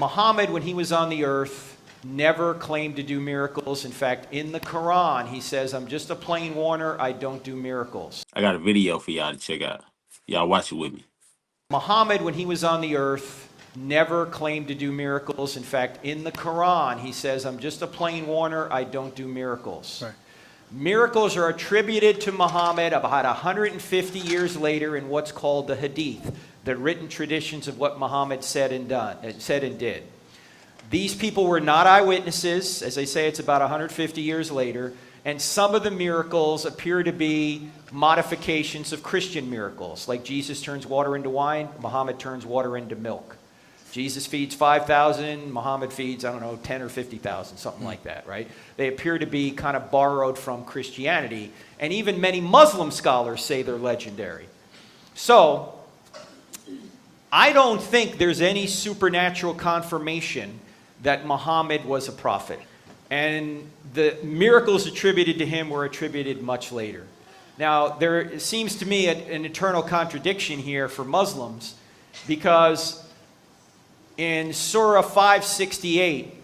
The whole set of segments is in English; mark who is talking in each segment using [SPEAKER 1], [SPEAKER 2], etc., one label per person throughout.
[SPEAKER 1] Muhammad, when he was on the earth, never claimed to do miracles. In fact, in the Quran, he says, I'm just a plain warner. I don't do miracles.
[SPEAKER 2] I got a video for y'all to check out. Y'all watch it with me.
[SPEAKER 1] Muhammad, when he was on the earth, never claimed to do miracles. In fact, in the Quran, he says, I'm just a plain warner. I don't do miracles. Right. Miracles are attributed to Muhammad about 150 years later in what's called the Hadith, the written traditions of what Muhammad said and did. These people were not eyewitnesses. As I say, it's about 150 years later. And some of the miracles appear to be modifications of Christian miracles, like Jesus turns water into wine, Muhammad turns water into milk. Jesus feeds 5,000, Muhammad feeds, 10 or 50,000, something like that, right? They appear to be kind of borrowed from Christianity. And even many Muslim scholars say they're legendary. So, I don't think there's any supernatural confirmation that Muhammad was a prophet. And the miracles attributed to him were attributed much later. Now, there seems to me an eternal contradiction here for Muslims, because in Surah 568,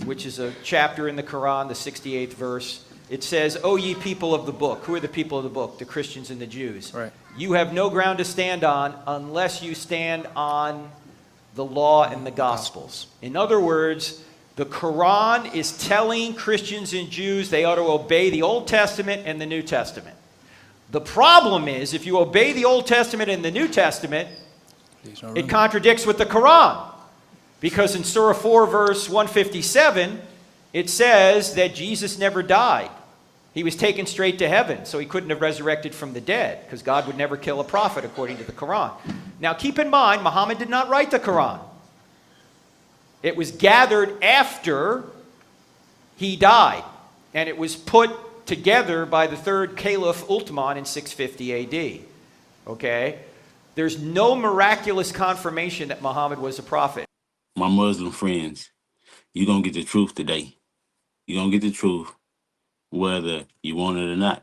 [SPEAKER 1] which is a chapter in the Quran, the 68th verse, it says, O ye people of the book. Who are the people of the book? The Christians and the Jews. Right. You have no ground to stand on unless you stand on the law and the Gospels. In other words, the Quran is telling Christians and Jews they ought to obey the Old Testament and the New Testament. The problem is, if you obey the Old Testament and the New Testament, it contradicts with the Quran. Because in Surah 4, verse 157, it says that Jesus never died. He was taken straight to heaven, so he couldn't have resurrected from the dead, because God would never kill a prophet, according to the Quran. Now, keep in mind, Muhammad did not write the Quran. It was gathered after he died, and it was put together by the third Caliph Uthman in 650 AD. Okay? There's no miraculous confirmation that Muhammad was a prophet.
[SPEAKER 2] My Muslim friends, you're going to get the truth today. You're going to get the truth whether you want it or not.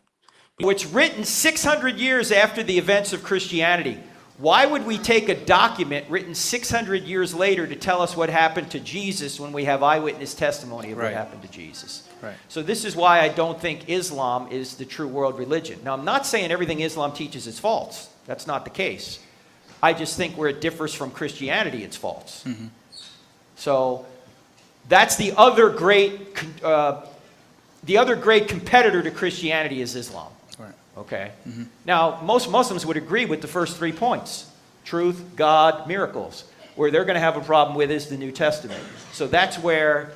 [SPEAKER 1] It's written 600 years after the events of Christianity. Why would we take a document written 600 years later to tell us what happened to Jesus when we have eyewitness testimony of what happened to Jesus? Right. So this is why I don't think Islam is the true world religion. Now, I'm not saying everything Islam teaches is false. That's not the case. I just think where it differs from Christianity, it's false. Mm-hmm. So that's the other great competitor to Christianity is Islam. Right. Okay. Mm-hmm. Now, most Muslims would agree with the first 3 points: truth, God, miracles. Where they're going to have a problem with is the New Testament. So that's where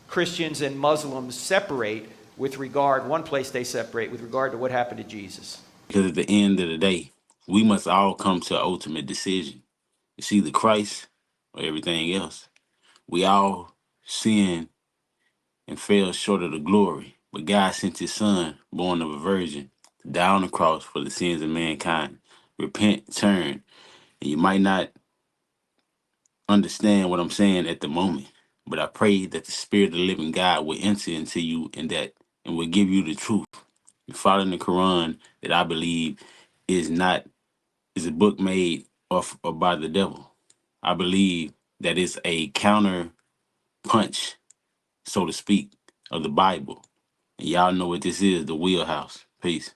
[SPEAKER 1] Christians and Muslims separate with regard, one place they separate with regard to what happened to Jesus.
[SPEAKER 2] Because at the end of the day, we must all come to an ultimate decision. It's either Christ or everything else. We all sin and fell short of the glory. But God sent his son, born of a virgin, to die on the cross for the sins of mankind. Repent, turn. And you might not understand what I'm saying at the moment, but I pray that the Spirit of the living God will enter into you and will give you the truth. You follow the Quran that I believe is a book made or by the devil. I believe that it's a counter punch, so to speak, of the Bible. And y'all know what this is, the wheelhouse. Peace.